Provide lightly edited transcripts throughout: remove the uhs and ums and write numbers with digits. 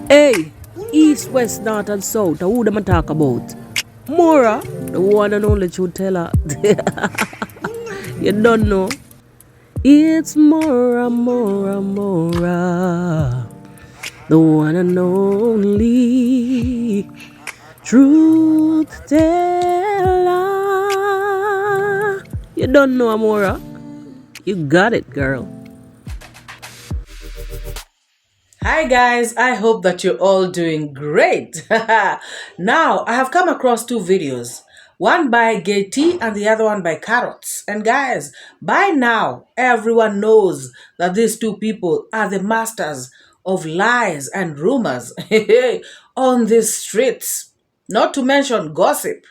Hey, east, west, north, and south, who them a talk about? MORAA, the one and only truth teller. You don't know. It's MORAA, MORAA, MORAA, the one and only truth teller. You don't know MORAA? You got it, girl. Hi guys, I hope that you're all doing great. Now, I have come across two videos, one by 𝐷𝐿 and the other one by 𝐷𝐿. And guys, by now, everyone knows that these two people are the masters of lies and rumors on these streets, not to mention gossip.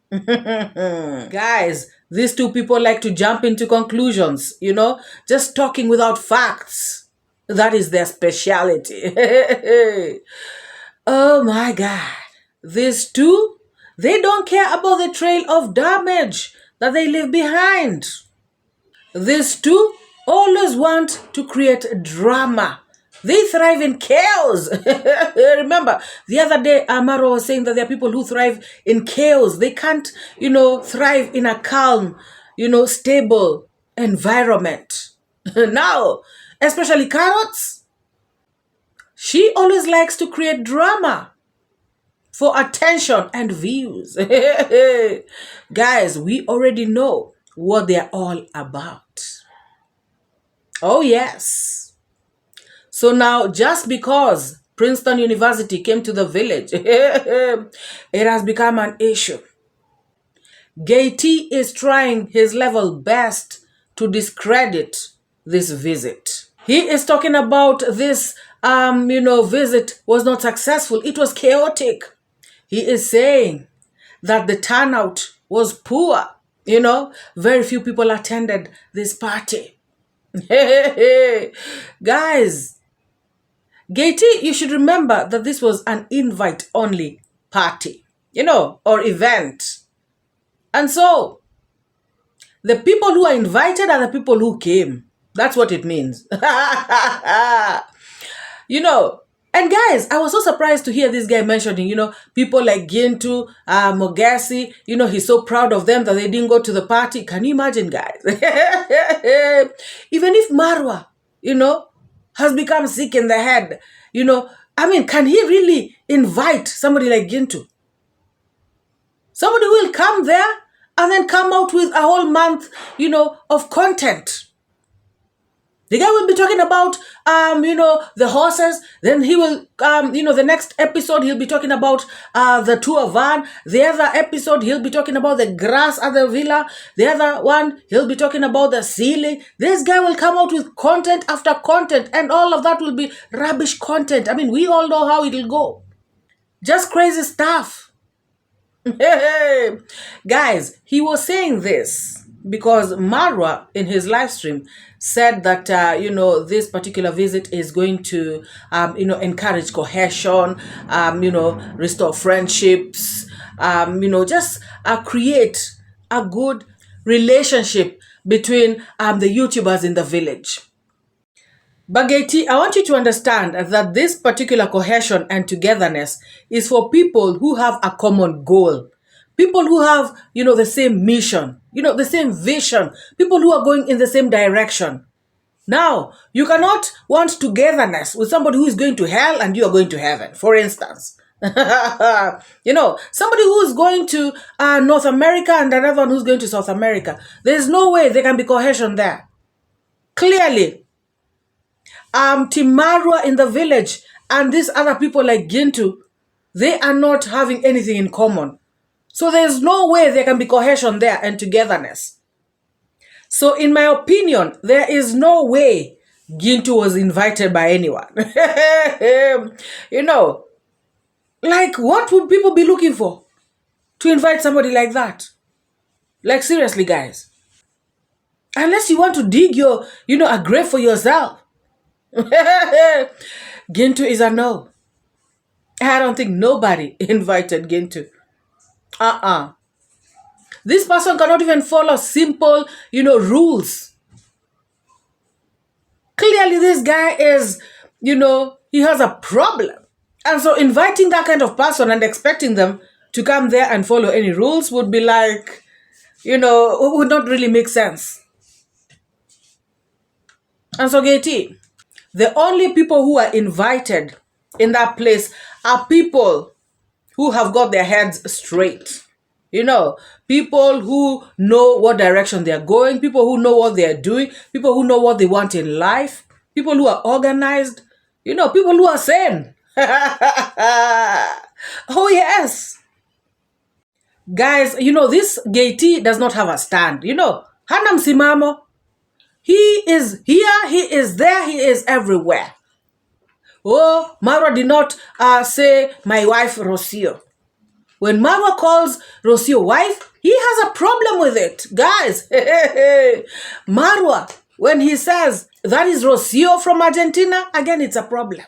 Guys, these two people like to jump into conclusions, just talking without facts. That is their speciality. Oh my God. These two, they don't care about the trail of damage that they leave behind. These two always want to create drama. They thrive in chaos. Remember, the other day, Marwa was saying that there are people who thrive in chaos. They can't, thrive in a calm, stable environment. Now, especially 𝐷𝐿, she always likes to create drama for attention and views. Guys, we already know what they're all about. Oh, yes. So now, just because Princeton University came to the village, it has become an issue. 𝐷𝐿 is trying his level best to discredit this visit. He is talking about this, visit was not successful. It was chaotic. He is saying that the turnout was poor. Very few people attended this party. Guys, 𝐷𝐿, you should remember that this was an invite-only party, or event. And so, the people who are invited are the people who came. That's what it means. And guys, I was so surprised to hear this guy mentioning, people like 𝐷𝐿, Mogesi, he's so proud of them that they didn't go to the party. Can you imagine, guys? Even if Marwa, has become sick in the head, can he really invite somebody like 𝐷𝐿? Somebody will come there and then come out with a whole month, of content. The guy will be talking about, the horses. Then he will, the next episode, he'll be talking about the tour van. The other episode, he'll be talking about the grass at the villa. The other one, he'll be talking about the ceiling. This guy will come out with content after content, and all of that will be rubbish content. I mean, we all know how it'll go. Just crazy stuff. Guys, he was saying this because Marwa in his live stream said that, this particular visit is going to, encourage cohesion, restore friendships, just create a good relationship between the YouTubers in the village. But 𝐷𝐿, I want you to understand that this particular cohesion and togetherness is for people who have a common goal. People who have, the same mission, the same vision. People who are going in the same direction. Now, you cannot want togetherness with somebody who is going to hell and you are going to heaven, for instance. Somebody who is going to North America and another one who's going to South America. There's no way there can be cohesion there. Clearly. Team Marwa in the village and these other people like 𝐷𝐿, they are not having anything in common. So there's no way there can be cohesion there and togetherness. So in my opinion, there is no way 𝐷𝐿 was invited by anyone. Like what would people be looking for to invite somebody like that? Like seriously, guys. Unless you want to dig your, a grave for yourself. 𝐷𝐿 is a no. I don't think nobody invited 𝐷𝐿. This person cannot even follow simple, rules. Clearly, this guy is, he has a problem. And so inviting that kind of person and expecting them to come there and follow any rules would be like, would not really make sense. And so, Gate, the only people who are invited in that place are people who have got their heads straight. People who know what direction they're going, people who know what they're doing, people who know what they want in life, people who are organized, people who are sane. Oh, yes. Guys, this Gate does not have a stand. Hana msimamo. He is here, he is there, he is everywhere. Oh, Marwa did not say my wife Rocio. When Marwa calls Rocio wife, he has a problem with it. Guys, Marwa, when he says that is Rocio from Argentina, again, it's a problem.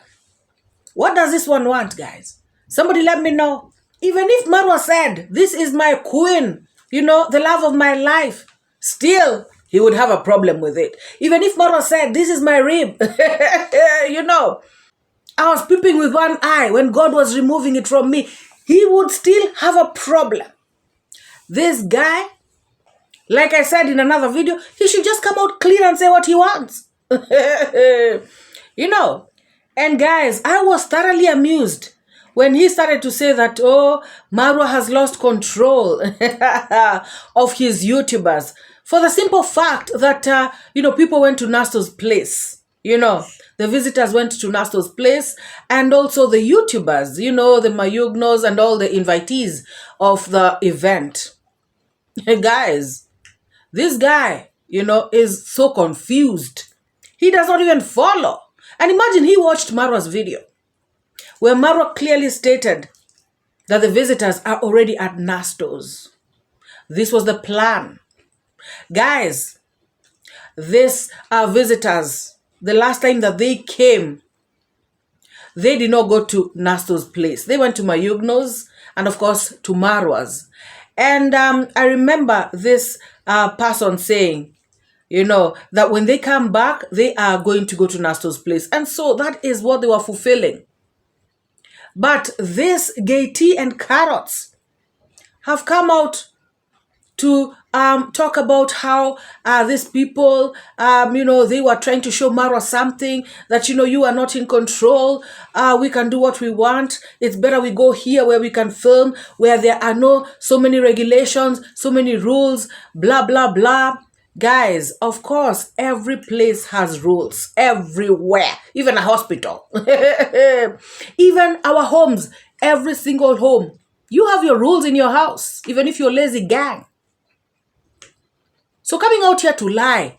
What does this one want, guys? Somebody let me know. Even if Marwa said, this is my queen, the love of my life, still, he would have a problem with it. Even if Marwa said, this is my rib, I was peeping with one eye when God was removing it from me, he would still have a problem. This guy, like I said in another video, he should just come out clear and say what he wants. And guys, I was thoroughly amused when he started to say that, oh, Marwa has lost control of his YouTubers. For the simple fact that, people went to Nasto's place. The visitors went to Nasto's place, and also the YouTubers, the Mayugnos and all the invitees of the event. Guys, this guy, is so confused. He does not even follow. And imagine he watched Marwa's video, where Marwa clearly stated that the visitors are already at Nasto's. This was the plan. Guys, these visitors, the last time that they came, they did not go to Nasto's place. They went to Mayugno's and, of course, to Marwa's. And I remember this person saying, that when they come back, they are going to go to Nasto's place. And so that is what they were fulfilling. But this Gate and Carrots have come out to talk about how these people, they were trying to show Marwa something, that, you are not in control. We can do what we want. It's better we go here where we can film, where there are so many regulations, so many rules, blah, blah, blah. Guys, of course, every place has rules, everywhere, even a hospital, even our homes, every single home. You have your rules in your house, even if you're lazy gang. So coming out here to lie,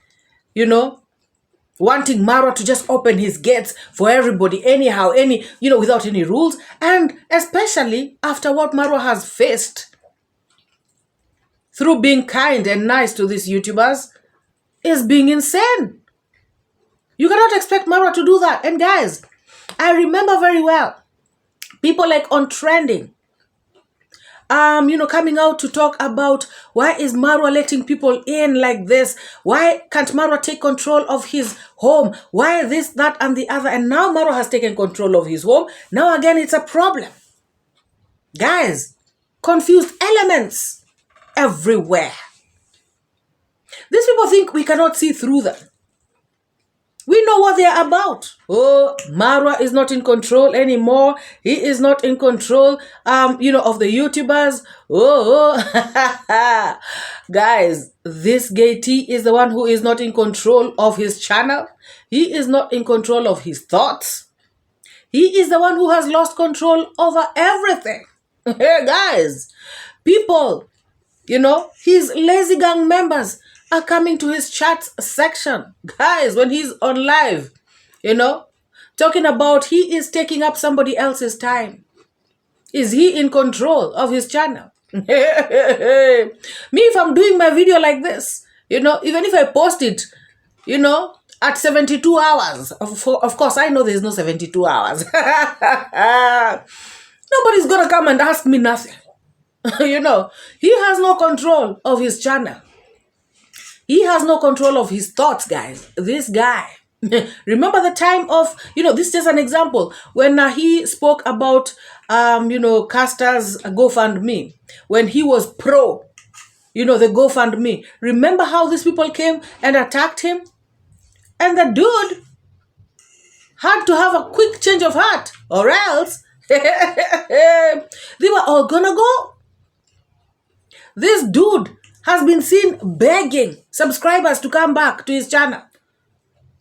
wanting Marwa to just open his gates for everybody anyhow, without any rules, and especially after what Marwa has faced through being kind and nice to these YouTubers, is being insane. You cannot expect Marwa to do that. And guys, I remember very well people like on trending, coming out to talk about why is Marwa letting people in like this? Why can't Marwa take control of his home? Why this, that, and the other? And now Marwa has taken control of his home. Now again, it's a problem. Guys, confused elements everywhere. These people think we cannot see through them. We know what they are about. Oh, Marwa is not in control anymore. He is not in control, of the YouTubers. Oh. Guys, this Gate is the one who is not in control of his channel. He is not in control of his thoughts. He is the one who has lost control over everything. Guys, people, his lazy gang members are coming to his chat section. Guys, when he's on live, talking about he is taking up somebody else's time. Is he in control of his channel? Me, if I'm doing my video like this, even if I post it, at 72 hours, of course, I know there's no 72 hours. Nobody's going to come and ask me nothing. He has no control of his channel. He has no control of his thoughts, guys. This guy, Remember the time of, this is just an example, when he spoke about, Caster's GoFundMe, when he was pro, the GoFundMe. Remember how these people came and attacked him? And the dude had to have a quick change of heart, or else they were all gonna go. This dude has been seen begging subscribers to come back to his channel.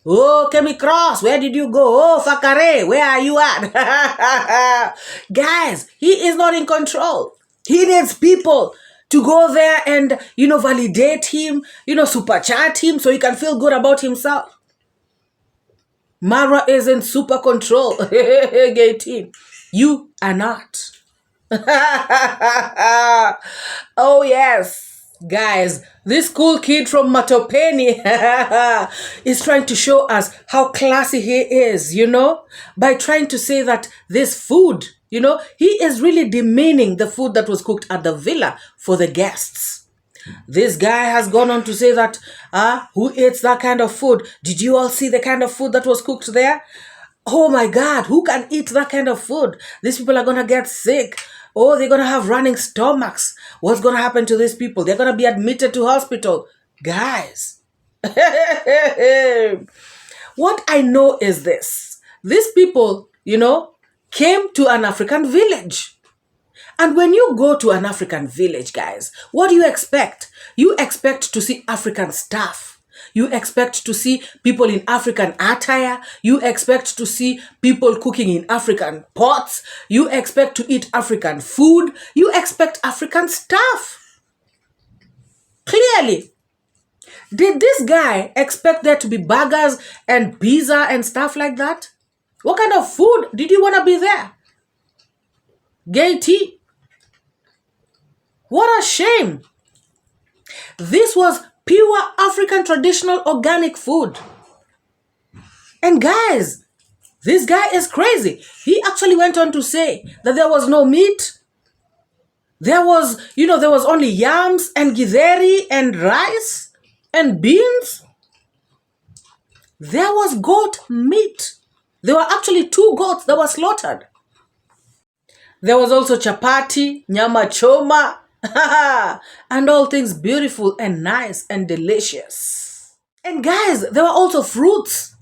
Oh, Kemi Cross, where did you go? Oh, Fakare, where are you at? Guys, he is not in control. He needs people to go there and, validate him, super chat him so he can feel good about himself. Marwa is in super control. Gay team. You are not. Oh, yes. Guys, this cool kid from Matopeni is trying to show us how classy he is, by trying to say that this food, he is really demeaning the food that was cooked at the villa for the guests. This guy has gone on to say that, who eats that kind of food? Did you all see the kind of food that was cooked there? Oh my God, who can eat that kind of food? These people are going to get sick. Oh, they're going to have running stomachs. What's going to happen to these people? They're going to be admitted to hospital. Guys, what I know is this. These people, came to an African village. And when you go to an African village, guys, what do you expect? You expect to see African stuff. You expect to see people in African attire. You expect to see people cooking in African pots. You expect to eat African food. You expect African stuff. Clearly. Did this guy expect there to be burgers and pizza and stuff like that? What kind of food did you want to be there? Gay tea. What a shame. This was pure African traditional organic food. And guys, this guy is crazy. He actually went on to say that there was no meat. There was, there was only yams and githeri and rice and beans. There was goat meat. There were actually 2 goats that were slaughtered. There was also chapati, nyama choma, and all things beautiful and nice and delicious. And guys, there were also fruits.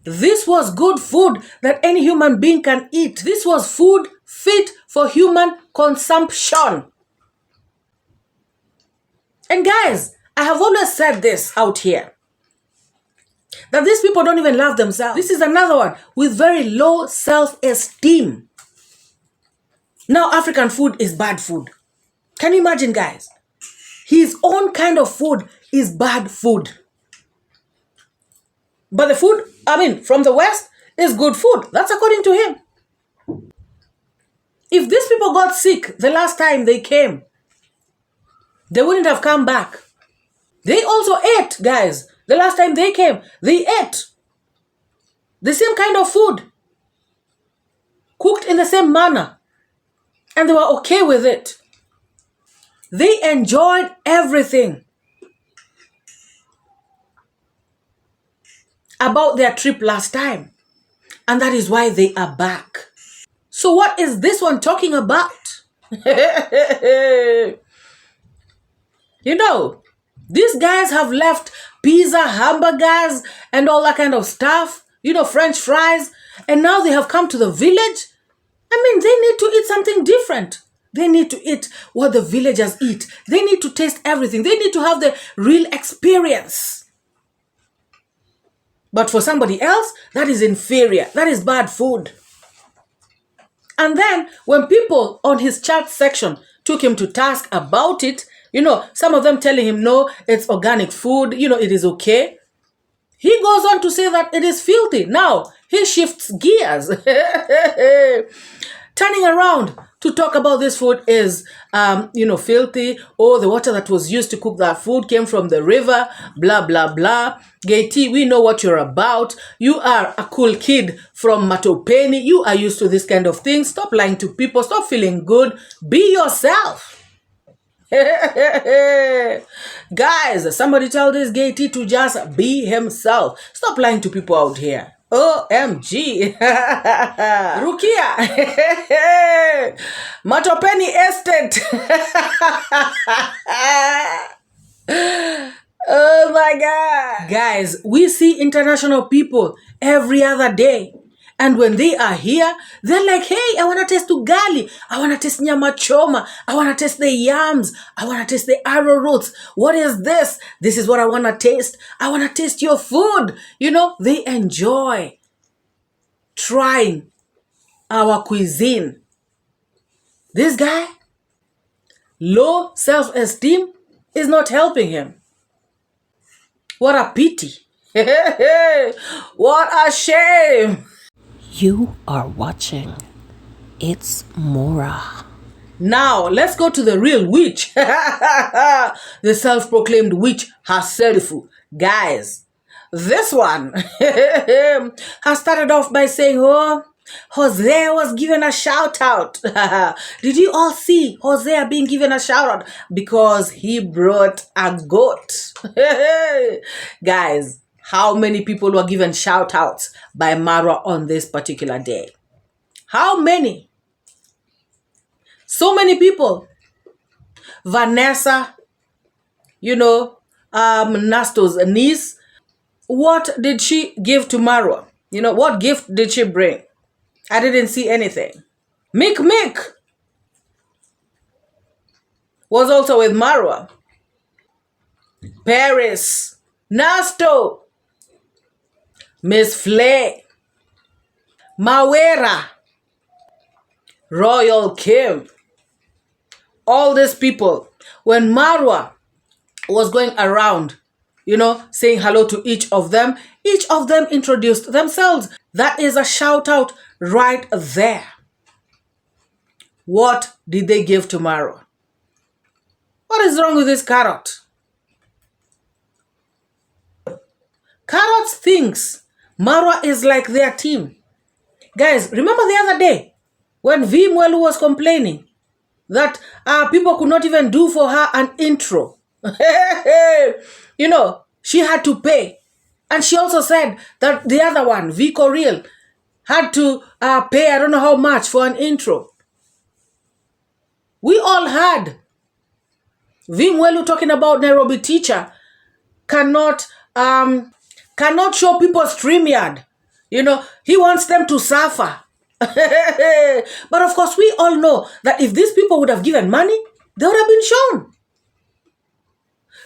This was good food that any human being can eat. This was food fit for human consumption. And guys, I have always said this out here, that these people don't even love themselves. This is another one with very low self-esteem. Now African food is bad food. Can you imagine, guys? His own kind of food is bad food. But the food, from the West is good food. That's according to him. If these people got sick the last time they came, they wouldn't have come back. They also ate, guys. The last time they came, they ate the same kind of food, cooked in the same manner, and they were okay with it. They enjoyed everything about their trip last time. And that is why they are back. So what is this one talking about? These guys have left pizza, hamburgers, and all that kind of stuff. French fries. And now they have come to the village. They need to eat something different. They need to eat what the villagers eat. They need to taste everything. They need to have the real experience. But for somebody else, that is inferior. That is bad food. And then when people on his chat section took him to task about it, some of them telling him, no, it's organic food, it is okay. He goes on to say that it is filthy. Now, he shifts gears. Turning around to talk about this food is, filthy. Oh, the water that was used to cook that food came from the river, blah, blah, blah. Gay tea, we know what you're about. You are a cool kid from Matopeni. You are used to this kind of thing. Stop lying to people. Stop feeling good. Be yourself. Guys, somebody tell this gay T to just be himself. Stop lying to people out here. OMG. Rukia. Matopeni Estate. Oh my God. Guys, we see international people every other day. And when they are here, they're like, hey, I want to taste ugali. I want to taste nyama choma. I want to taste the yams. I want to taste the arrowroots. What is this? This is what I want to taste. I want to taste your food. You know, they enjoy trying our cuisine. This guy, low self-esteem is not helping him. What a pity. What a shame. You are watching It's MORAA. Now, let's go to the real witch. The self-proclaimed witch herself. Guys, this one has started off by saying, oh, Hosea was given a shout out. Did you all see Hosea being given a shout out? Because he brought a goat. Guys, how many people were given shout outs by Marwa on this particular day? How many? So many people. Vanessa, Nasto's niece. What did she give to Marwa? What gift did she bring? I didn't see anything. Mick was also with Marwa. Paris, Nasto, Miss Flay, Mawera, Royal Kim. All these people, when Marwa was going around, saying hello to each of them introduced themselves. That is a shout out right there. What did they give to Marwa? What is wrong with this carrot? Carrot thinks Marwa is like their team. Guys, remember the other day when 𝐕𝐈𝐃𝐄 was complaining that people could not even do for her an intro? She had to pay. And she also said that the other one, 𝐵𝐈𝐃𝐄, had to pay I don't know how much for an intro. We all heard 𝐕𝐈𝐃𝐄 talking about Nairobi teacher cannot show people StreamYard. He wants them to suffer. But of course, we all know that if these people would have given money, they would have been shown.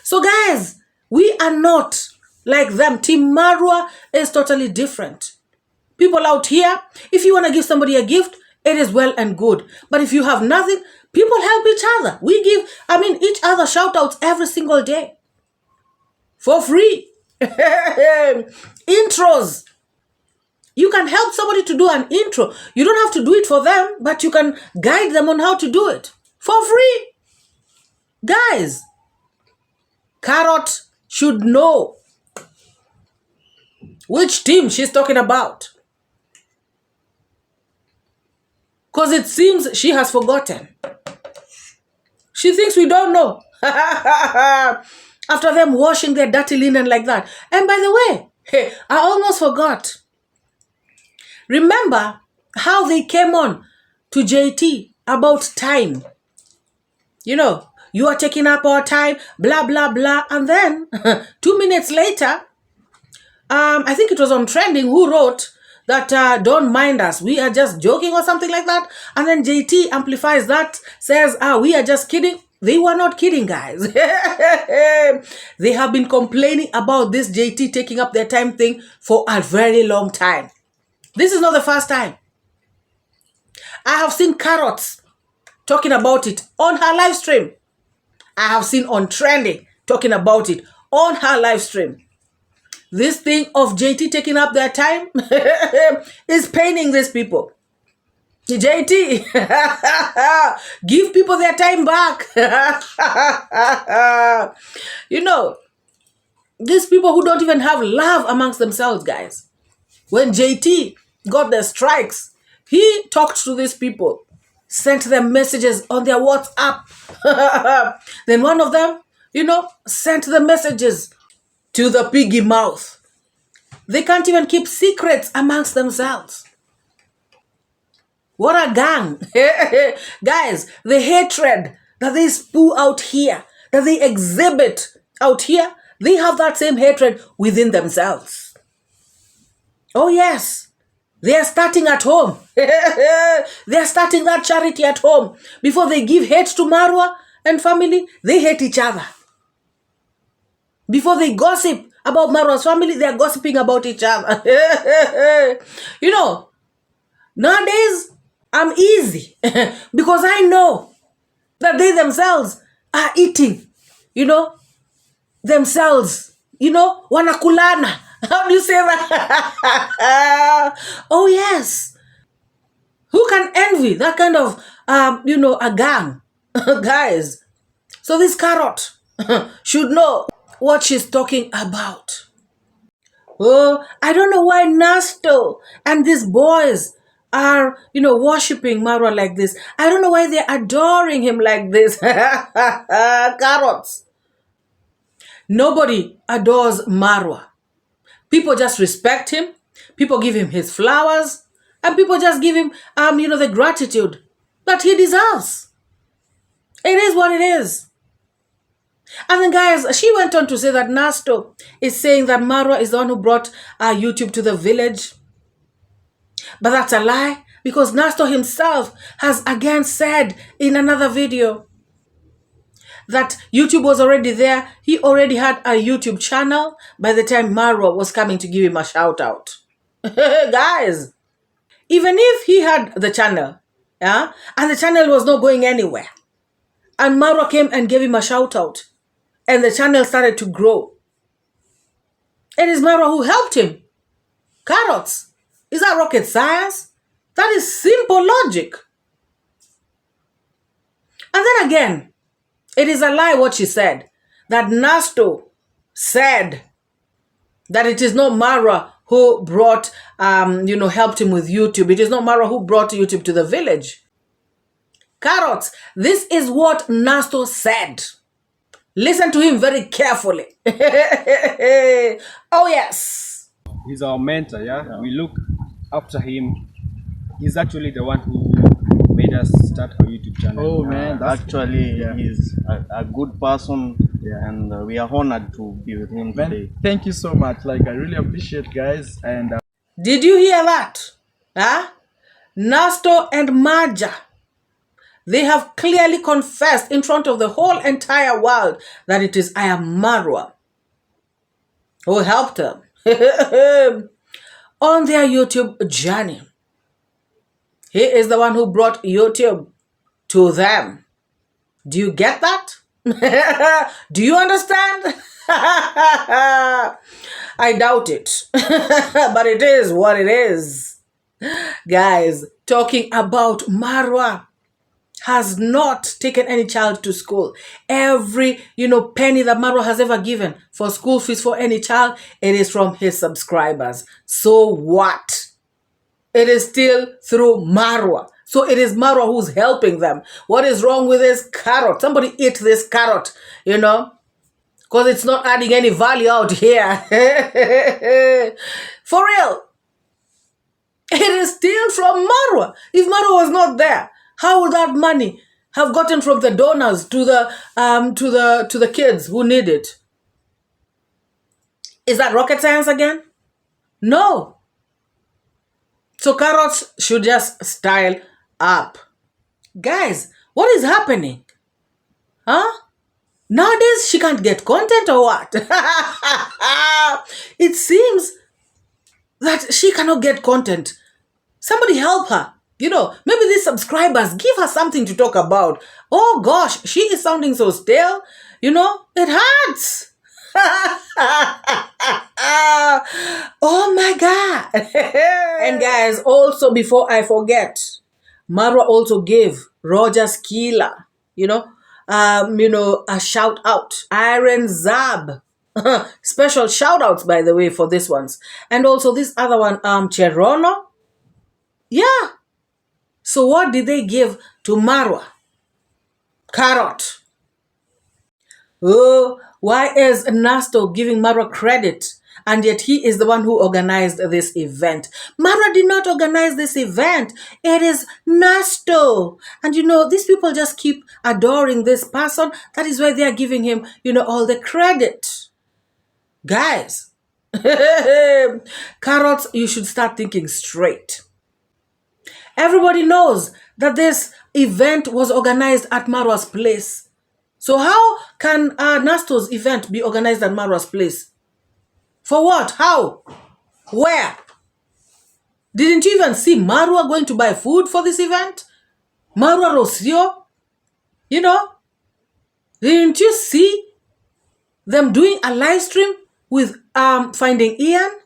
So guys, we are not like them. Team Marwa is totally different. People out here, if you want to give somebody a gift, it is well and good. But if you have nothing, people help each other. We give, each other shout outs every single day. For free. Intros. You can help somebody to do an intro. You don't have to do it for them, but you can guide them on how to do it. For free. Guys, Carrot should know which team she's talking about. Because it seems she has forgotten. She thinks we don't know. After them washing their dirty linen like that. And by the way, hey, I almost forgot. Remember how they came on to JT about time. You are taking up our time, blah, blah, blah. And then 2 minutes later, I think it was on Trending who wrote that don't mind us. We are just joking or something like that. And then JT amplifies that, says, we are just kidding. They were not kidding, guys. They have been complaining about this JT taking up their time thing for a very long time. This is not the first time. I have seen Carrots talking about it on her live stream. I have seen on Trending talking about it on her live stream. This thing of JT taking up their time is paining these people. JT, give people their time back. These people who don't even have love amongst themselves, guys. When JT got the strikes, he talked to these people. sent them messages on their WhatsApp. Then one of them, sent the messages to the piggy mouth. They can't even keep secrets amongst themselves. What a gang. Guys, the hatred that they spew out here, that they exhibit out here, they have that same hatred within themselves. Oh yes, they are starting at home. They are starting that charity at home. Before they give hate to Marwa and family, they hate each other. Before they gossip about Marwa's family, they are gossiping about each other. Nowadays, I'm easy because I know that they themselves are eating, themselves, wanakulana. How do you say that? Oh, yes. Who can envy that kind of, a gang? Guys. So this carrot should know what she's talking about. Oh, I don't know why Nasto and these boys are, worshipping Marwa like this. I don't know why they're adoring him like this. Carrots. Nobody adores Marwa. People just respect him. People give him his flowers. And people just give him, the gratitude that he deserves. It is what it is. And then, guys, she went on to say that Nasto is saying that Marwa is the one who brought YouTube to the village. But that's a lie, because Nasto himself has again said in another video that YouTube was already there. He already had a YouTube channel by the time Marwa was coming to give him a shout out. Guys, even if he had the channel, and the channel was not going anywhere, and Marwa came and gave him a shout out, and the channel started to grow, it is Marwa who helped him. Carrots. Is that rocket science? That is simple logic. And then again, it is a lie what she said, that Nasto said that it is not Marwa who brought, helped him with YouTube. It is not Marwa who brought YouTube to the village. Carrots, this is what Nasto said. Listen to him very carefully. Oh, yes. He's our mentor, yeah? We look after him. He's actually the one who made us start our YouTube channel. Oh man, actually he's a good person, and we are honored to be with him today. Thank you so much. Like, I really appreciate, guys. And did you hear that? Nasto and Maja, they have clearly confessed in front of the whole entire world that it is iammarwa who helped them on their YouTube journey. He is the one who brought YouTube to them. Do you get that? Do you understand? I doubt it. But it is what it is. Guys, talking about Marwa has not taken any child to school. Every, penny that Marwa has ever given for school fees for any child, it is from his subscribers. So what? It is still through Marwa. So it is Marwa who's helping them. What is wrong with this carrot? Somebody eat this carrot, because it's not adding any value out here. For real. It is still from Marwa. If Marwa was not there, how would that money have gotten from the donors to the kids who need it? Is that rocket science again? No. So carrots should just style up. Guys, what is happening? Nowadays, she can't get content or what? It seems that she cannot get content. Somebody help her. Maybe these subscribers give her something to talk about. Oh gosh, she is sounding so stale. It hurts. Oh my God. And guys, also before I forget, Marwa also gave Roger's killer, a shout out. Iron Zab. Special shout outs, by the way, for this ones. And also this other one, Cherono. Yeah. So what did they give to Marwa? Carrot. Oh, why is Nasto giving Marwa credit? And yet he is the one who organized this event. Marwa did not organize this event. It is Nasto. And these people just keep adoring this person. That is why they are giving him, all the credit. Guys, Carrots, you should start thinking straight. Everybody knows that this event was organized at Marwa's place. So how can Nasto's event be organized at Marwa's place? For what? How? Where? Didn't you even see Marwa going to buy food for this event? Marwa Rosio? Didn't you see them doing a live stream with Finding Ian?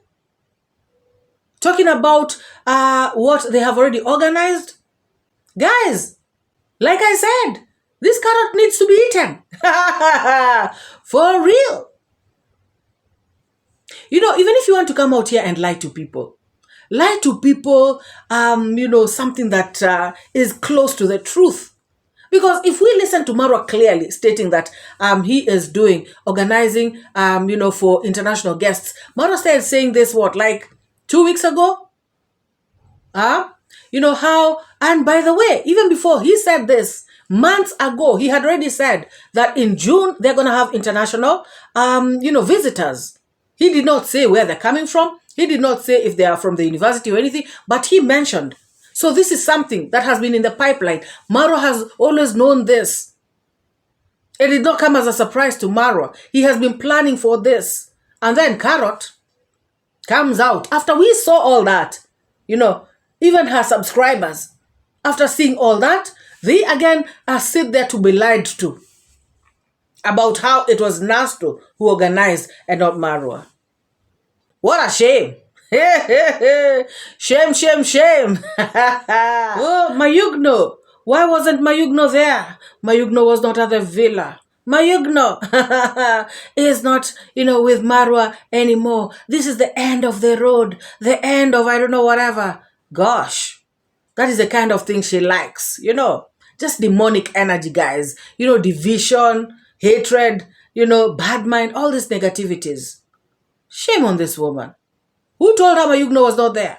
Talking about what they have already organized? Guys, like I said, this carrot needs to be eaten. For real. Even if you want to come out here and lie to people, something that is close to the truth. Because if we listen to Marwa clearly stating that he is organizing, for international guests, Marwa started saying this, like 2 weeks ago? How, and by the way, even before he said this, months ago, he had already said that in June, they're going to have international, visitors. He did not say where they're coming from. He did not say if they are from the university or anything, but he mentioned. So this is something that has been in the pipeline. Marwa has always known this. It did not come as a surprise to Marwa. He has been planning for this. And then Carrot comes out. After we saw all that, even her subscribers, after seeing all that, they again sit there to be lied to about how it was Nasto who organized and not Marwa. What a shame. Shame, shame, shame. Oh, Mayugno. Why wasn't Mayugno there? Mayugno was not at the villa. Mayugno is not, with Marwa anymore. This is the end of the road. The end of I don't know whatever. Gosh, that is the kind of thing she likes. Just demonic energy, guys. Division, hatred, bad mind, all these negativities. Shame on this woman. Who told her Mayugno was not there?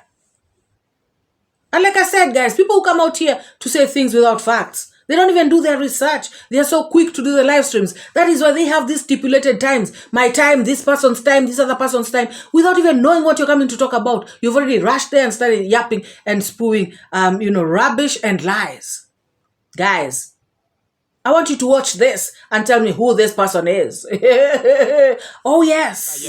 And like I said, guys, people who come out here to say things without facts, they don't even do their research. They are so quick to do the live streams. That is why they have these stipulated times. My time, this person's time, this other person's time, without even knowing what you're coming to talk about. You've already rushed there and started yapping and spewing, rubbish and lies. Guys, I want you to watch this and tell me who this person is. Oh, yes.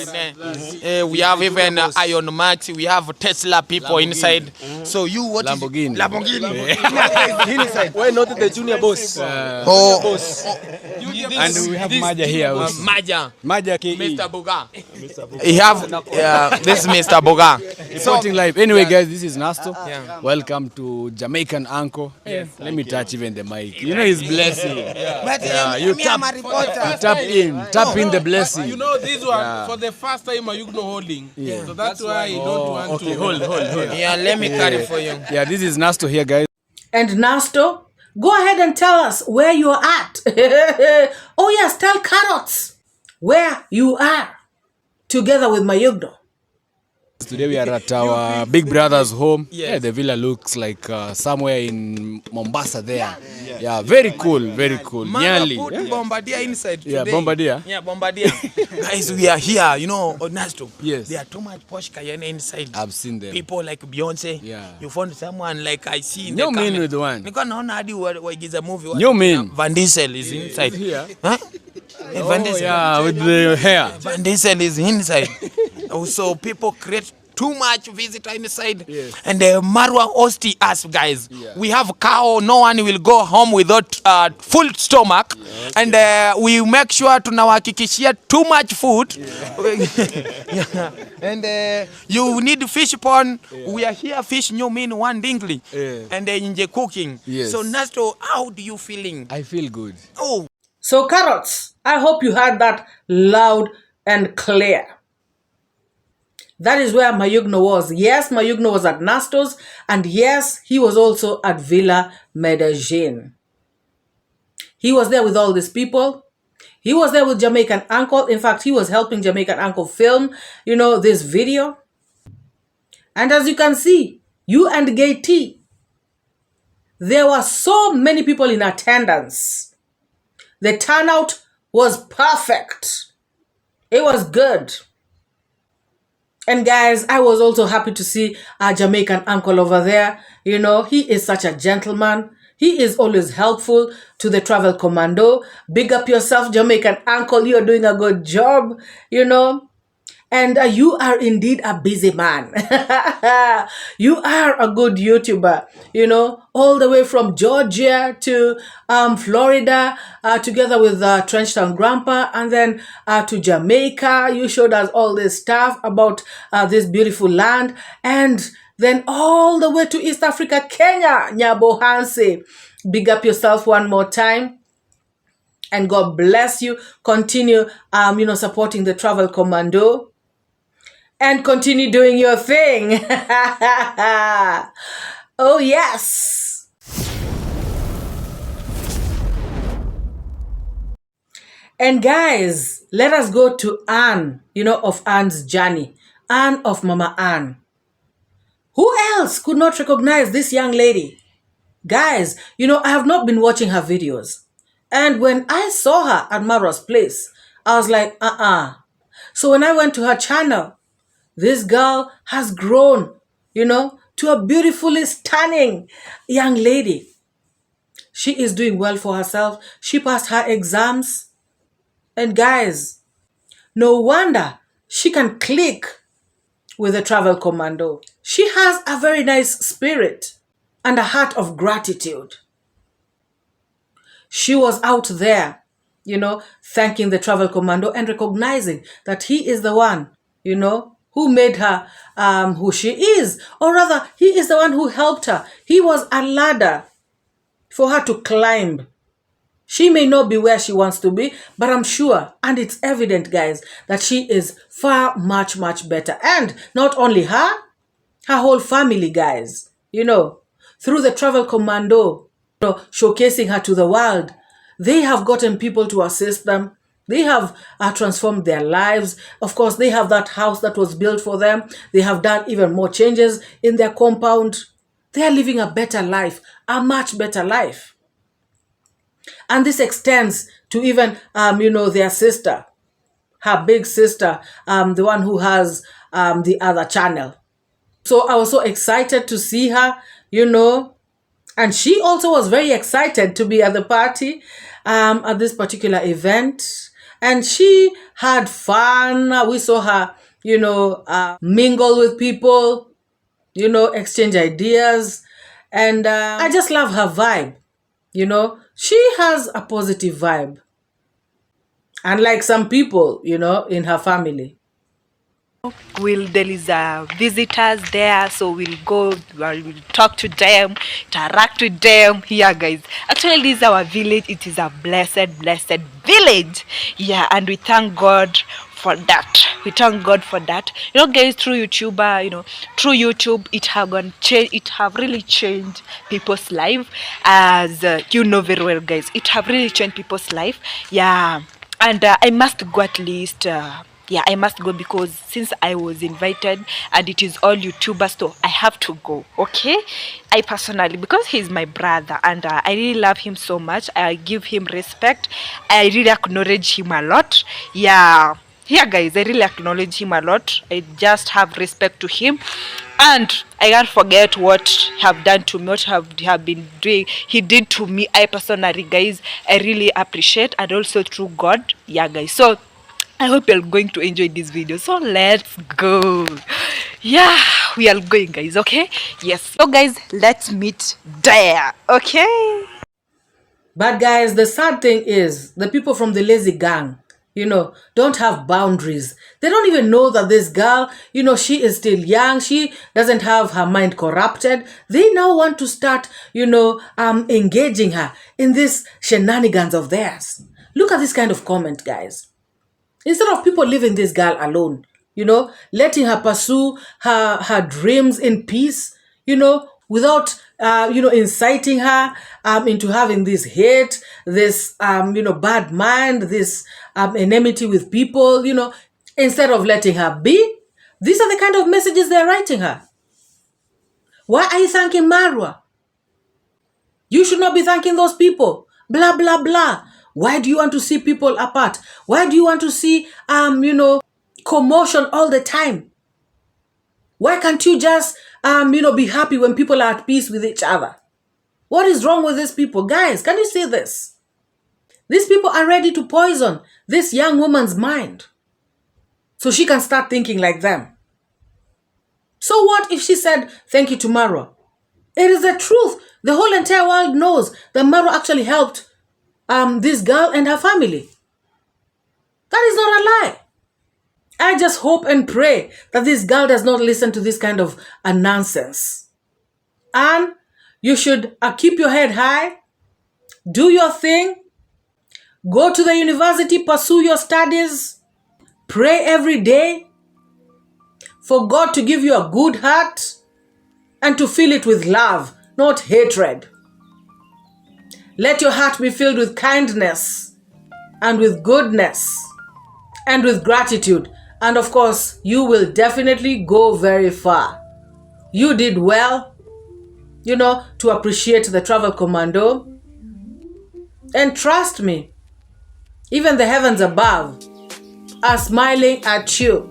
We have even Iron Max. We have Tesla people inside. So you what Lamborghini. Is Lamborghini. Inside. Why not the junior boss? And we have Maja here. Maja 𝐷𝐿. Mr. Boga. We have this is Mr. Boga. Reporting live. Anyway, guys, this is Nasto. Welcome to Jamaicanuncle. Let me touch even the mic. He's blessing. But you tap in the blessing. This one for the first time Mayugno holding. So that's why you don't want to hold. Yeah, let me carry for you. Yeah, this is Nasto here, guys. And Nasto, go ahead and tell us where you are at. Oh yes, tell Carrots where you are together with Mayugno. Today we are at our big brother's home. Yeah, the villa looks like somewhere in Mombasa there. Yeah, very cool, very cool. Nearly. Put Bombardier inside today. Yeah, Bombardier. Yeah, Bombardier. Guys, we are here, Nasto. Yes. There are too much Porsche Cayenne inside. I've seen them. People like Beyonce. Yeah. You found someone like I see in New the camera. mean with one. Nikaona hadi waigiza movie. New mean. Van Diesel is inside. Here. Huh? Van Diesel. Yeah, with the hair. Van Diesel is inside. Also, people create too much visitor inside. Yes. And Marwa hosting us, guys. Yeah. We have cow. No one will go home without full stomach. Yeah, okay. And we make sure tunawahakikishia too much food. Yeah. And you need fish pond. Yeah. We are here fish new mean one dingly. Yeah. And inje cooking. Yes. So Nasto, how do you feeling? I feel good. Oh. So Carrots, I hope you heard that loud and clear. That is where Mayugno was. Yes, Mayugno was at Nastos, and yes, he was also at Villa Medellin. He was there with all these people. He was there with Jamaicanuncle. In fact, he was helping Jamaicanuncle film, this video. And as you can see, you and Gay T, there were so many people in attendance. The turnout was perfect. It was good. And guys, I was also happy to see our Jamaicanuncle over there. He is such a gentleman. He is always helpful to the travel commando. Big up yourself, Jamaicanuncle. You're doing a good job, And you are indeed a busy man. You are a good YouTuber, all the way from Georgia to Florida, together with Trenchtown Grandpa, and then to Jamaica. You showed us all this stuff about this beautiful land, and then all the way to East Africa, Kenya, Nyabo Hanse. Big up yourself one more time. And God bless you. Continue, supporting the Travel Commando. And continue doing your thing. Oh, yes. And guys, let us go to Anne, of Anne's journey. Anne of Mama Anne. Who else could not recognize this young lady? Guys, I have not been watching her videos. And when I saw her at Marwa's place, I was like, So when I went to her channel, this girl has grown, to a beautifully stunning young lady. She is doing well for herself. She passed her exams. And guys, no wonder she can click with the Travel Commando. She has a very nice spirit and a heart of gratitude. She was out there, thanking the Travel Commando and recognizing that he is the one, who made her who she is. Or rather, he is the one who helped her. He was a ladder for her to climb. She may not be where she wants to be, but I'm sure, and it's evident, guys, that she is far much, much better. And not only her whole family, guys, through the Travel Commando, showcasing her to the world, they have gotten people to assist them. They have transformed their lives. Of course, they have that house that was built for them. They have done even more changes in their compound. They are living a better life, a much better life. And this extends to even, their sister, her big sister, the one who has the other channel. So I was so excited to see her, and she also was very excited to be at the party at this particular event. And she had fun. We saw her, mingle with people, exchange ideas. And I just love her vibe, She has a positive vibe. Unlike some people, in her family. There is visitors there, so we'll go, we'll talk to them, interact with them. Yeah, guys, actually this is our village. It is a blessed village. Yeah, and we thank God for that. We thank God for that. Guys, through YouTube, it have really changed people's life. As you know very well, guys, it have really changed people's life. Yeah, and I must go at least. I must go because since I was invited and it is all YouTubers, so I have to go, okay? I personally, because he's my brother and I really love him so much. I give him respect. I really acknowledge him a lot. Yeah, guys, I really acknowledge him a lot. I just have respect to him. And I can't forget what he have done to me, what have been doing. He did to me. I personally, guys, I really appreciate, and also through God. Yeah, guys. So I hope you're going to enjoy this video. So let's go. Yeah, we are going, guys, okay? Yes. So guys, let's meet there, okay? But guys, the sad thing is the people from the lazy gang, don't have boundaries. They don't even know that this girl, she is still young. She doesn't have her mind corrupted. They now want to start, engaging her in this shenanigans of theirs. Look at this kind of comment, guys. Instead of people leaving this girl alone, you know, letting her pursue her dreams in peace, you know, without, you know, inciting her into having this hate, this, you know, bad mind, this enmity with people, you know, instead of letting her be. These are the kind of messages they're writing her. Why are you thanking Marwa? You should not be thanking those people. Blah, blah, blah. Why do you want to see people apart? Why do you want to see, you know, commotion all the time? Why can't you just, you know, be happy when people are at peace with each other? What is wrong with these people? Guys, can you see this? These people are ready to poison this young woman's mind so she can start thinking like them. So what if she said thank you to Marwa? It is the truth. The whole entire world knows that Marwa actually helped this girl and her family. That is not a lie. I just hope and pray that this girl does not listen to this kind of nonsense. And you should keep your head high, do your thing, go to the university, pursue your studies, pray every day for God to give you a good heart and to fill it with love, not hatred. Let your heart be filled with kindness and with goodness and with gratitude. And of course, you will definitely go very far. You did well, you know, to appreciate the travel commando. And trust me, even the heavens above are smiling at you.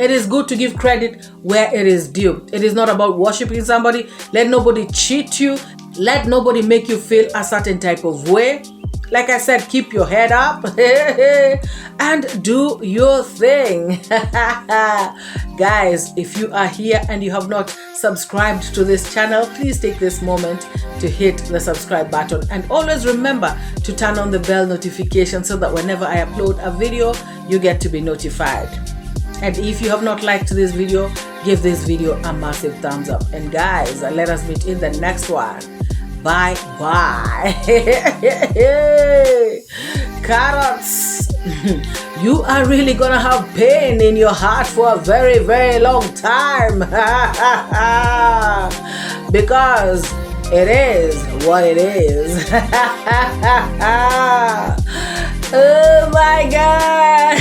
It is good to give credit where it is due. It is not about worshiping somebody. Let nobody cheat you. Let nobody make you feel a certain type of way. Like I said, keep your head up and do your thing. Guys, if you are here and you have not subscribed to this channel, please take this moment to hit the subscribe button. And always remember to turn on the bell notification so that whenever I upload a video, you get to be notified. And if you have not liked this video, give this video a massive thumbs up. And guys, let us meet in the next one. Bye bye. Carrots, you are really gonna have pain in your heart for a very, very long time. Because it is what it is. Oh my God.